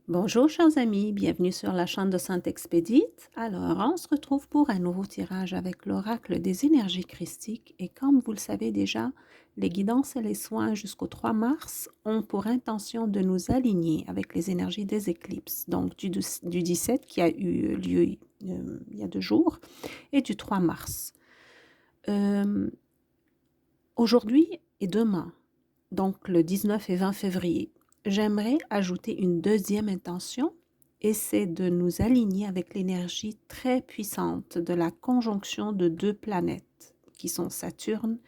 Bonjour chers amis, bienvenue sur la chaîne de Sainte Expédite. Alors, on se retrouve pour un nouveau tirage avec l'oracle des énergies christiques et comme vous le savez déjà, les guidances et les soins jusqu'au 3 mars ont pour intention de nous aligner avec les énergies des éclipses, donc du 17 qui a eu lieu il y a 2 jours et du 3 mars. Aujourd'hui et demain, donc le 19 et 20 février, j'aimerais ajouter une deuxième intention et c'est de nous aligner avec l'énergie très puissante de la conjonction de 2 planètes qui sont Saturne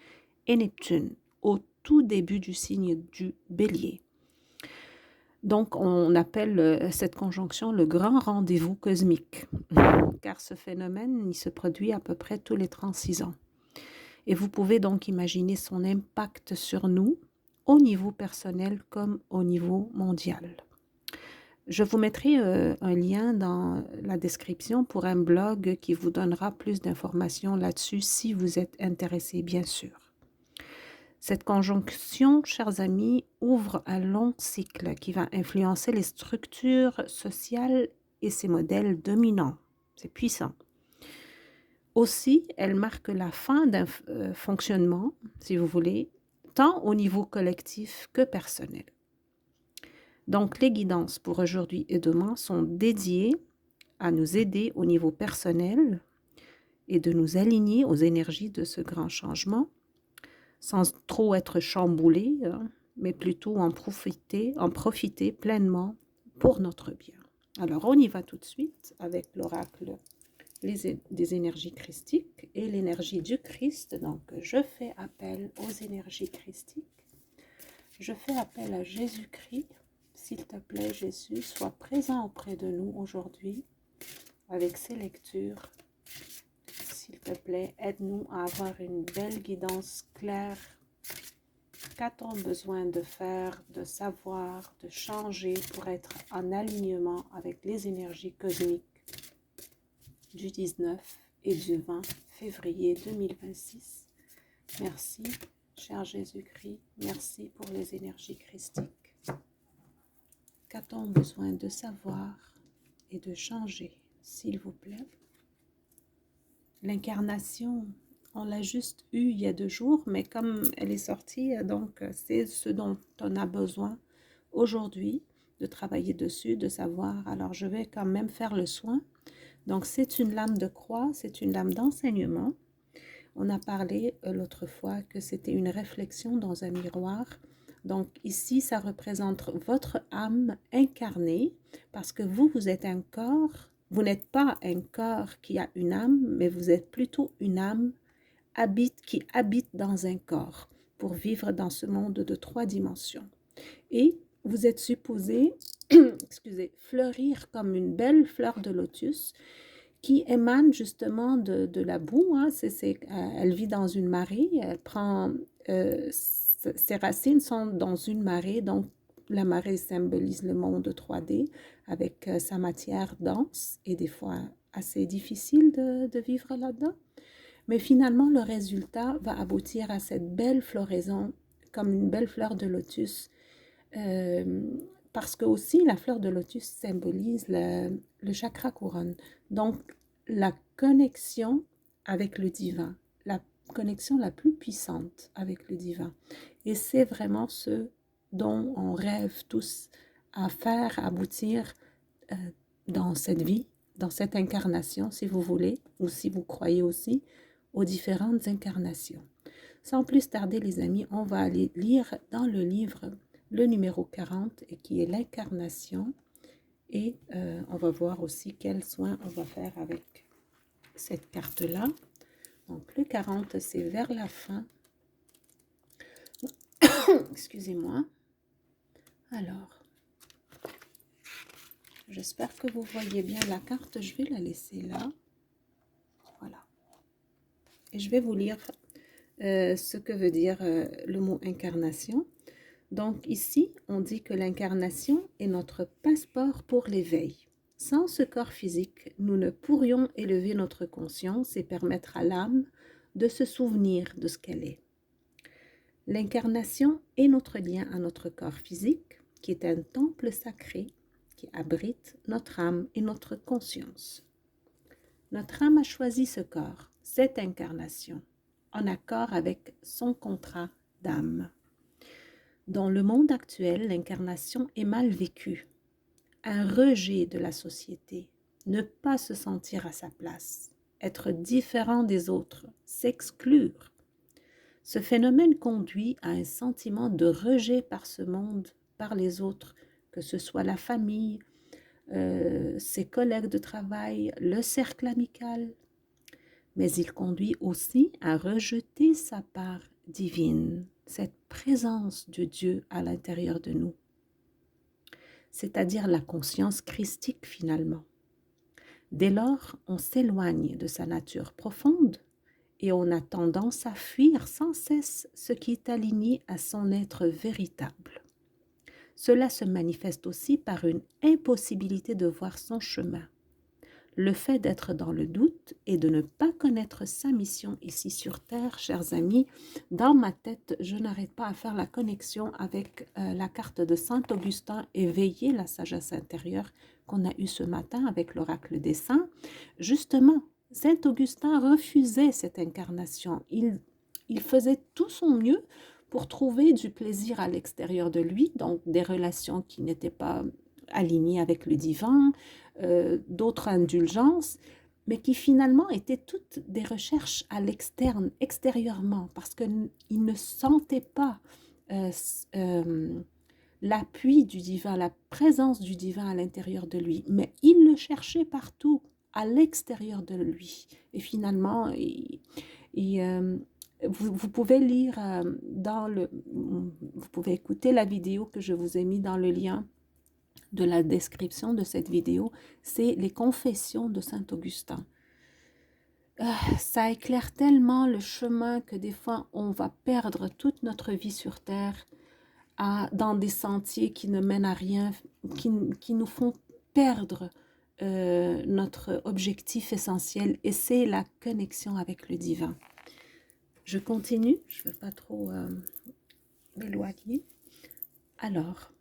et Neptune au tout début du signe du Bélier. Donc on appelle cette conjonction le grand rendez-vous cosmique car ce phénomène il se produit à peu près tous les 36 ans. Et vous pouvez donc imaginer son impact sur nous, au niveau personnel comme au niveau mondial. Je vous mettrai un lien dans la description pour un blog qui vous donnera plus d'informations là-dessus si vous êtes intéressé, bien sûr. Cette conjonction, chers amis, ouvre un long cycle qui va influencer les structures sociales et ses modèles dominants. C'est puissant. Aussi, elle marque la fin d'un fonctionnement, si vous voulez, tant au niveau collectif que personnel. Donc, les guidances pour aujourd'hui et demain sont dédiées à nous aider au niveau personnel et de nous aligner aux énergies de ce grand changement, sans trop être chamboulés, mais plutôt en profiter pleinement pour notre bien. Alors, on y va tout de suite avec l'oracle des énergies christiques et l'énergie du Christ. Donc, je fais appel aux énergies christiques. Je fais appel à Jésus-Christ. S'il te plaît, Jésus, sois présent auprès de nous aujourd'hui avec ces lectures. S'il te plaît, aide-nous à avoir une belle guidance claire. Qu'a-t-on besoin de faire, de savoir, de changer pour être en alignement avec les énergies cosmiques du 19 et du 20 février 2026. Merci, cher Jésus-Christ, merci pour les énergies christiques. Qu'a-t-on besoin de savoir et de changer, s'il vous plaît? L'incarnation, on l'a juste eue il y a 2 jours, mais comme elle est sortie, donc c'est ce dont on a besoin aujourd'hui, de travailler dessus, de savoir. Alors je vais quand même faire le soin. Donc c'est une lame de croix, c'est une lame d'enseignement. On a parlé l'autre fois que c'était une réflexion dans un miroir. Donc ici, ça représente votre âme incarnée parce que vous êtes un corps. Vous n'êtes pas un corps qui a une âme, mais vous êtes plutôt une âme qui habite dans un corps pour vivre dans ce monde de 3 dimensions. Et vous êtes supposé, fleurir comme une belle fleur de lotus qui émane justement de la boue. Elle vit dans une marée, elle prend, ses racines sont dans une marée, donc la marée symbolise le monde 3D avec sa matière dense et des fois assez difficile de vivre là-dedans. Mais finalement, le résultat va aboutir à cette belle floraison comme une belle fleur de lotus. Parce que aussi la fleur de lotus symbolise le chakra couronne. Donc, la connexion avec le divin, la connexion la plus puissante avec le divin. Et c'est vraiment ce dont on rêve tous à faire aboutir dans cette vie, dans cette incarnation, si vous voulez, ou si vous croyez aussi, aux différentes incarnations. Sans plus tarder, les amis, on va aller lire dans le livre le numéro 40, et qui est l'incarnation. Et on va voir aussi quels soins on va faire avec cette carte-là. Donc, le 40, c'est vers la fin. Excusez-moi. Alors, j'espère que vous voyez bien la carte. Je vais la laisser là. Voilà. Et je vais vous lire ce que veut dire le mot incarnation. Donc ici, on dit que l'incarnation est notre passeport pour l'éveil. Sans ce corps physique, nous ne pourrions élever notre conscience et permettre à l'âme de se souvenir de ce qu'elle est. L'incarnation est notre lien à notre corps physique, qui est un temple sacré qui abrite notre âme et notre conscience. Notre âme a choisi ce corps, cette incarnation, en accord avec son contrat d'âme. Dans le monde actuel, l'incarnation est mal vécue. Un rejet de la société, ne pas se sentir à sa place, être différent des autres, s'exclure. Ce phénomène conduit à un sentiment de rejet par ce monde, par les autres, que ce soit la famille, ses collègues de travail, le cercle amical. Mais il conduit aussi à rejeter sa part divine, cette présence de Dieu à l'intérieur de nous, c'est-à-dire la conscience christique finalement. Dès lors, on s'éloigne de sa nature profonde et on a tendance à fuir sans cesse ce qui est aligné à son être véritable. Cela se manifeste aussi par une impossibilité de voir son chemin. Le fait d'être dans le doute et de ne pas connaître sa mission ici sur Terre, chers amis, dans ma tête, je n'arrête pas à faire la connexion avec la carte de Saint Augustin, Éveiller la sagesse intérieure, qu'on a eue ce matin avec l'oracle des saints. Justement, Saint Augustin refusait cette incarnation. Il faisait tout son mieux pour trouver du plaisir à l'extérieur de lui, donc des relations qui n'étaient pas alignées avec le divin, d'autres indulgences, mais qui finalement étaient toutes des recherches à l'externe, extérieurement, parce qu'il ne sentait pas l'appui du divin, la présence du divin à l'intérieur de lui, mais il le cherchait partout, à l'extérieur de lui. Et finalement, vous pouvez lire vous pouvez écouter la vidéo que je vous ai mis dans le lien de la description de cette vidéo, c'est les confessions de Saint Augustin. Ça éclaire tellement le chemin que des fois on va perdre toute notre vie sur Terre dans des sentiers qui ne mènent à rien, qui nous font perdre notre objectif essentiel, et c'est la connexion avec le divin. Je continue, je ne veux pas trop m'éloigner. Alors,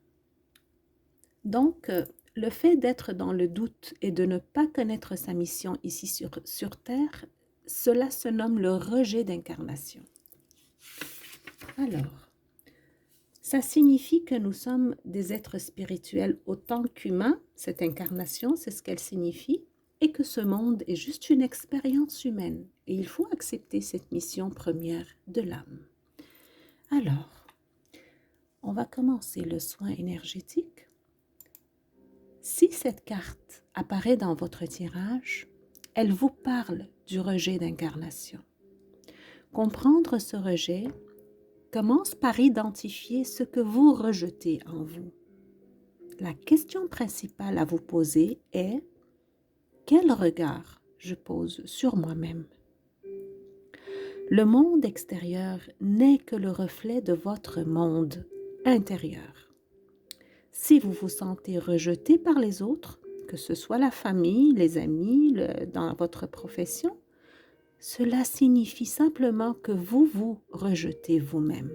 donc, le fait d'être dans le doute et de ne pas connaître sa mission ici sur Terre, cela se nomme le rejet d'incarnation. Alors, ça signifie que nous sommes des êtres spirituels autant qu'humains, cette incarnation, c'est ce qu'elle signifie, et que ce monde est juste une expérience humaine. Et il faut accepter cette mission première de l'âme. Alors, on va commencer le soin énergétique. Si cette carte apparaît dans votre tirage, elle vous parle du rejet d'incarnation. Comprendre ce rejet commence par identifier ce que vous rejetez en vous. La question principale à vous poser est: quel regard je pose sur moi-même? Le monde extérieur n'est que le reflet de votre monde intérieur. Si vous vous sentez rejeté par les autres, que ce soit la famille, les amis, dans votre profession, cela signifie simplement que vous vous rejetez vous-même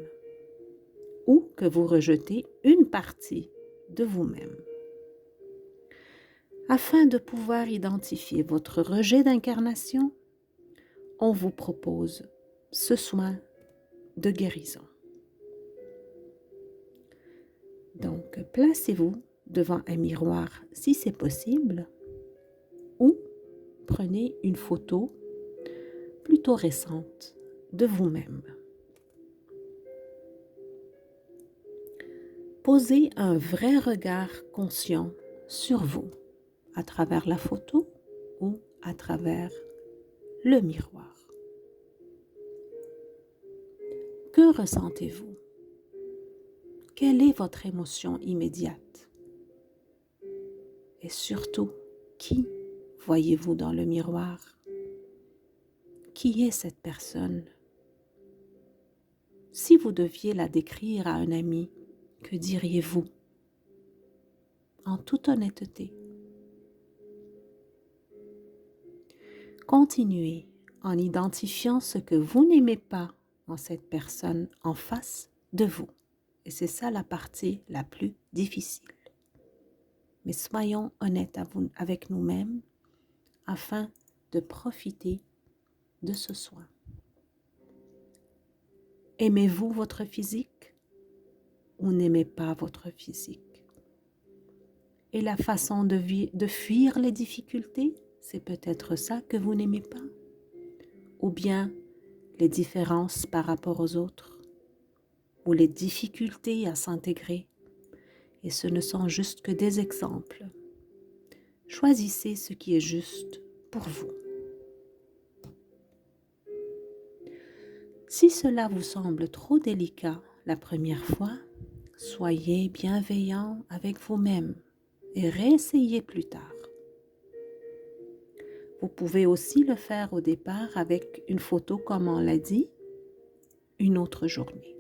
ou que vous rejetez une partie de vous-même. Afin de pouvoir identifier votre rejet d'incarnation, on vous propose ce soin de guérison. Donc, placez-vous devant un miroir si c'est possible, ou prenez une photo plutôt récente de vous-même. Posez un vrai regard conscient sur vous, à travers la photo ou à travers le miroir. Que ressentez-vous? Quelle est votre émotion immédiate? Et surtout, qui voyez-vous dans le miroir? Qui est cette personne? Si vous deviez la décrire à un ami, que diriez-vous? En toute honnêteté. Continuez en identifiant ce que vous n'aimez pas en cette personne en face de vous. Et c'est ça la partie la plus difficile. mais soyons honnêtes avec nous-mêmes afin de profiter de ce soin. Aimez-vous votre physique ou n'aimez pas votre physique? Et la façon de fuir les difficultés, c'est peut-être ça que vous n'aimez pas? Ou bien les différences par rapport aux autres, ou les difficultés à s'intégrer. Et ce ne sont juste que des exemples. Choisissez ce qui est juste pour vous. Si cela vous semble trop délicat la première fois, soyez bienveillant avec vous-même et réessayez plus tard. Vous pouvez aussi le faire au départ avec une photo comme on l'a dit, une autre journée.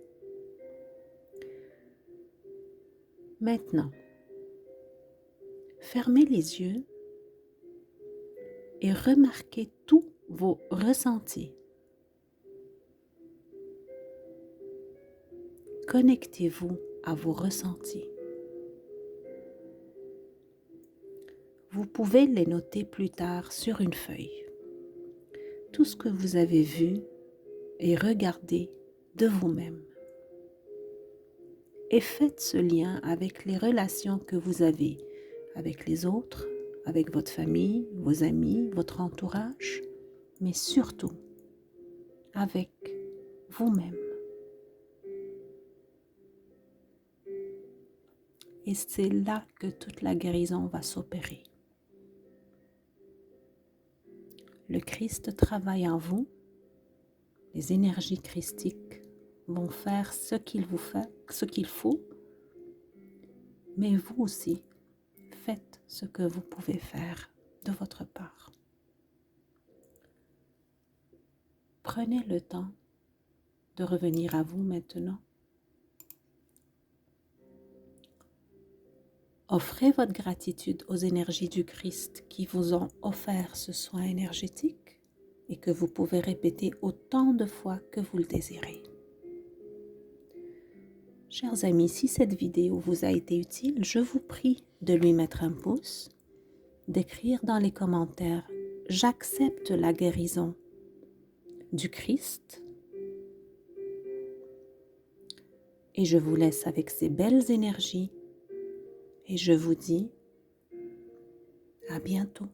Maintenant, fermez les yeux et remarquez tous vos ressentis. Connectez-vous à vos ressentis. Vous pouvez les noter plus tard sur une feuille. Tout ce que vous avez vu et regardé de vous-même. Et faites ce lien avec les relations que vous avez avec les autres, avec votre famille, vos amis, votre entourage, mais surtout avec vous-même. Et c'est là que toute la guérison va s'opérer. Le Christ travaille en vous, les énergies christiques vont faire ce qu'il faut, mais vous aussi, faites ce que vous pouvez faire de votre part. Prenez le temps de revenir à vous maintenant. Offrez votre gratitude aux énergies du Christ qui vous ont offert ce soin énergétique et que vous pouvez répéter autant de fois que vous le désirez. Chers amis, si cette vidéo vous a été utile, je vous prie de lui mettre un pouce, d'écrire dans les commentaires « J'accepte la guérison du Christ » et je vous laisse avec ces belles énergies et je vous dis à bientôt.